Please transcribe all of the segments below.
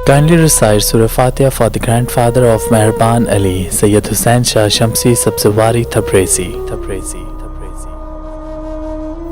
Kindly recite Surah Fatiha for the grandfather of Mehraban Ali, Sayyid Hussain Shah Shamsi Sabzawari Tabrizi.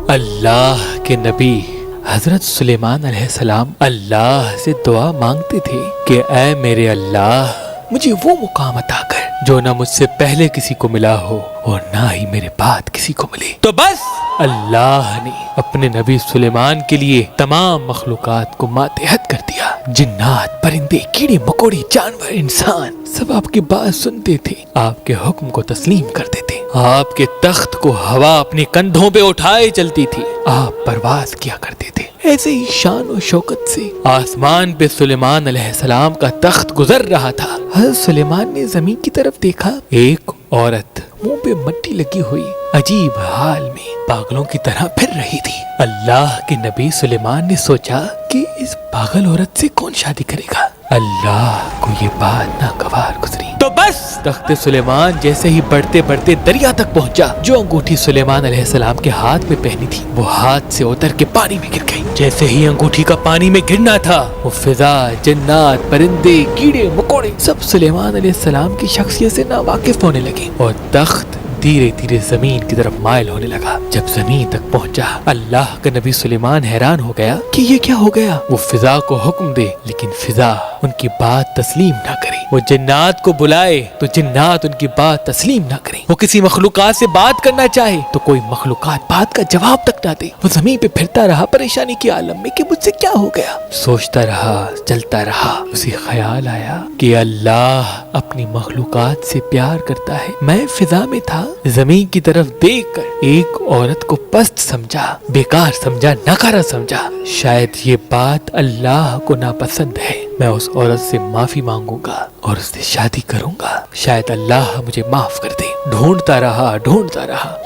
اللہ کے نبی حضرت سلیمان علیہ السلام اللہ سے دعا مانگتے تھے کہ اے میرے اللہ مجھے وہ مقام عطا کر جو نہ مجھ سے پہلے کسی کو ملا ہو اور نہ ہی میرے بعد کسی کو ملے۔ تو بس اللہ نے اپنے نبی سلیمان کے لیے تمام مخلوقات کو ماتحت کر دیا۔ جنات، پرندے، کیڑے مکوڑے، جانور، انسان سب آپ کی بات سنتے تھے، آپ کے حکم کو تسلیم کرتے تھے۔ آپ کے تخت کو ہوا اپنے کندھوں پہ اٹھائے چلتی تھی، آپ پرواز کیا کرتے تھے۔ ایسے ہی شان و شوکت سے آسمان پہ سلیمان علیہ السلام کا تخت گزر رہا تھا۔ حضرت سلیمان نے زمین کی طرف دیکھا، ایک عورت منہ پہ مٹی لگی ہوئی عجیب حال میں پاگلوں کی طرح پھر رہی تھی۔ اللہ کے نبی سلیمان نے سوچا کہ اس پاگل عورت سے کون شادی کرے گا۔ اللہ کو یہ بات ناگوار گزری تو بس تخت سلیمان جیسے ہی بڑھتے بڑھتے دریا تک پہنچا۔ جو انگوٹھی سلیمان علیہ السلام کے ہاتھ میں پہنی تھی وہ ہاتھ سے اتر کے پانی میں گر گئی۔ جیسے ہی انگوٹھی کا پانی میں گرنا تھا وہ فضا، جنات، پرندے، کیڑے مکوڑے سب سلیمان علیہ السلام کی شخصیت سے ناواقف ہونے لگے اور تخت دھیرے دھیرے زمین کی طرف مائل ہونے لگا۔ جب زمین تک پہنچا اللہ کا نبی سلیمان حیران ہو گیا کہ یہ کیا ہو گیا۔ وہ فضا کو حکم دے لیکن فضا ان کی بات تسلیم نہ کرے۔ وہ جنات کو بلائے تو جنات ان کی بات تسلیم نہ کریں۔ وہ کسی مخلوقات سے بات کرنا چاہے تو کوئی مخلوقات بات کا جواب تک نہ دے۔ وہ زمین پہ پھرتا رہا پریشانی کے عالم میں کہ مجھ سے کیا ہو گیا۔ سوچتا رہا، چلتا رہا۔ اسے خیال آیا کہ اللہ اپنی مخلوقات سے پیار کرتا ہے۔ میں فضا میں تھا، زمین کی طرف دیکھ کر ایک عورت کو پست سمجھا، بیکار سمجھا، ناکارہ سمجھا۔ شاید یہ بات اللہ کو ناپسند ہے۔ میں اس عورت سے معافی مانگوں گا اور اس سے شادی کروں گا، شاید اللہ مجھے معاف کر دے۔ ڈھونڈتا رہا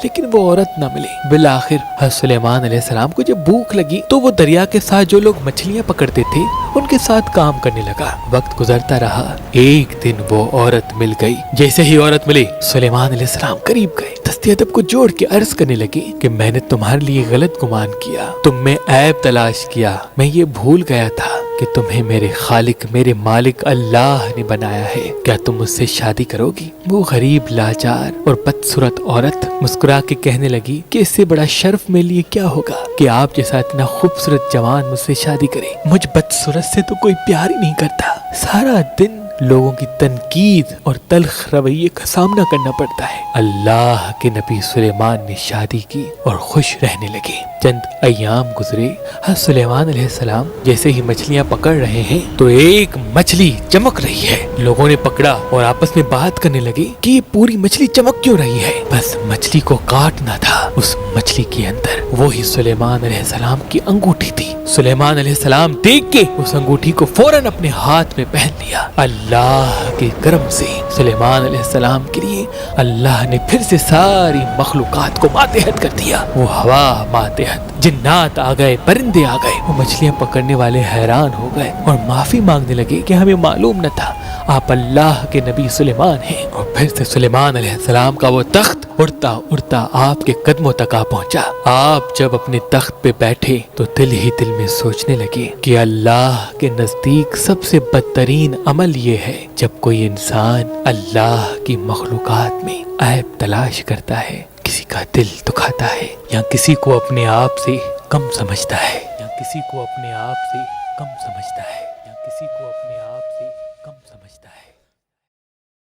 لیکن وہ عورت نہ ملی۔ بالآخر حضرت سلیمان علیہ السلام کو جب بھوک لگی تو وہ دریا کے ساتھ جو لوگ مچھلیاں پکڑتے تھے ان کے ساتھ کام کرنے لگا۔ وقت گزرتا رہا، ایک دن وہ عورت مل گئی۔ جیسے ہی عورت ملی سلیمان علیہ السلام قریب گئے، دست ادب کو جوڑ کے عرض کرنے لگے کہ میں نے تمہارے لیے غلط گمان کیا، تم میں عیب تلاش کیا۔ میں یہ بھول گیا تھا کہ تمہیں میرے خالق، میرے مالک اللہ نے بنایا ہے۔ کیا تم مجھ سے شادی کرو گی؟ وہ غریب، لاچار اور بدصورت عورت مسکرا کے کہنے لگی کہ اس سے بڑا شرف میرے لیے کیا ہوگا کہ آپ جیسا اتنا خوبصورت جوان مجھ سے شادی کرے۔ مجھ بدصورت سے تو کوئی پیار ہی نہیں کرتا۔ سارا دن لوگوں کی تنقید اور تلخ رویے کا سامنا کرنا پڑتا ہے۔ اللہ کے نبی سلیمان نے شادی کی اور خوش رہنے لگے۔ چند ایام گزرے، حضرت سلیمان علیہ السلام جیسے ہی مچھلیاں پکڑ رہے ہیں تو ایک مچھلی چمک رہی ہے۔ لوگوں نے پکڑا اور آپس میں بات کرنے لگے کہ یہ پوری مچھلی چمک کیوں رہی ہے۔ بس مچھلی کو کاٹنا تھا۔ اس مچھلی کے اندر وہی سلیمان علیہ السلام کی انگوٹھی تھی۔ سلیمان علیہ السلام دیکھ کے اس انگوٹھی کو فوراً اپنے ہاتھ میں پہن لیا۔ اللہ کے کرم سے سلیمان علیہ السلام کے لیے اللہ نے پھر سے ساری مخلوقات کو ماتحت کر دیا۔ وہ ہوا ماتحت، جنات آ گئے، پرندے آ گئے۔ وہ مچھلیاں پکڑنے والے حیران ہو گئے اور معافی مانگنے لگے کہ ہمیں معلوم نہ تھا آپ اللہ کے نبی سلیمان ہیں۔ اور پھر سے سلیمان علیہ السلام کا وہ تخت اڑتا اڑتا آپ کے قدموں تک آ پہنچا۔ آپ جب اپنے تخت پہ بیٹھے تو دل ہی دل میں سوچنے لگے کہ اللہ کے نزدیک سب سے بدترین عمل یہ ہے جب کوئی انسان اللہ کی مخلوقات میں عیب تلاش کرتا ہے، کسی کا دل دکھاتا ہے یا کسی کو اپنے آپ سے کم سمجھتا ہے، یا کسی کو اپنے آپ سے کم سمجھتا ہے، یا کسی کو اپنے آپ سے کم سمجھتا ہے۔